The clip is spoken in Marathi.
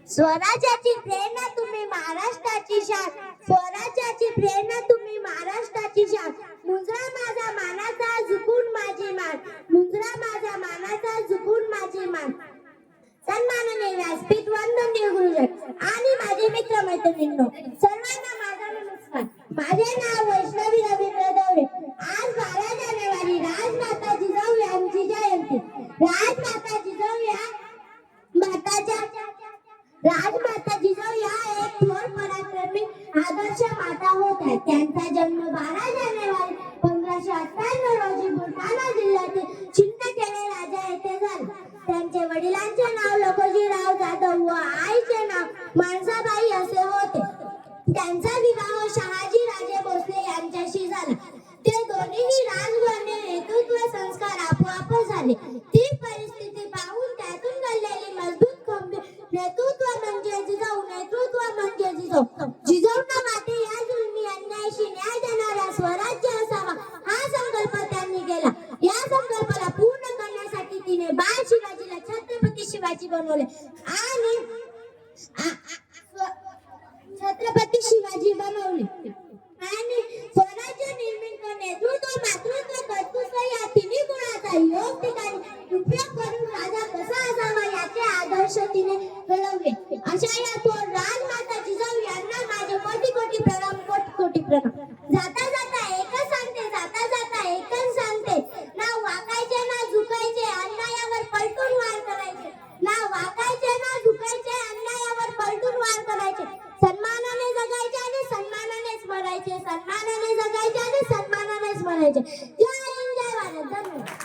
स्वराज्याची प्रेरणा तुम्ही महाराष्ट्राची शान, स्वराज्याची प्रेरणा तुम्ही महाराष्ट्राची शान. मुंजरा माझा मानाचा झुकून माझी मान, मुंजरा माझा मानाचा झुकून माझी मान. सन्माननीय व्यासपीठ, वंदनीय गुरुजन आणि माझे मित्र मैत्रिणींनो, सर्वांना माझा नमस्कार. माझे नाव वैष्णवी रवींद्र दवरे. आज 12 जानेवारी राजमाता जिजाऊ यांची जयंती. राजमाता जिजाऊ या राजमाता जिजाऊ या एक थोर पराक्रमी आदर्श माता होत्या. त्यांचा जन्म 12 जानेवारी 1598 रोजी बुलढाणा जिल्ह्यातील चिंतखेडे राजा येथे झाला. त्यांचे वडिलांचे नाव लखोजीराव जाधव व आईचे नाव माणसाबाई असे होते. त्यांचा विवाह शहाजी राजे भोसले यांच्याशी झाला. ते दोन्हीही राजघराणे नेतृत्व संस्कार आपोआपच झाले. ती परिस्थिती पाहून त्यातून घडलेली मजबूत खंबीर नेतृत्व म्हणजे जिजाऊ, नेतृत्व म्हणजे जिजाऊ. जिजाऊंना माते या जुलमी अन्यायाशी न्याय देणारा स्वराज्य असावा हा संकल्प त्यांनी केला. या संकल्पाला पूर्ण करण्यासाठी तिने बाळ शिवाजीला छत्रपती शिवाजी बनवले आणि छत्रपती शिवाजी बनवले आणि स्वराज्य निर्मिती, नेतृत्व, मातृत्व, कर्तृत्व या तिन्ही गुणांचा योग ठिकाणी उपयोग करून राजा कसा असावा याचे आदर्श तिने घडवले. अशा या थोर राजमाता जिजाऊ यांना माझे कोटी कोटी प्रणाम, कोटी कोटी प्रणाम. जाता जाता एकच सांगते, जाता जाता एकच सांगते, ना वाकायचे ना झुकायचे, अन्यायावर पलटून वार करायचे. ना वाकायचे ना झुकायचे, अन्यायावर पलटून वार करायचे. सन्मानाने जगायचे आणि सन्मानानेच मरायचे, सन्मानाने जगायचे आणि सन्मानानेच मरायचे. जय हिंद, जय भारत. धन्यवाद.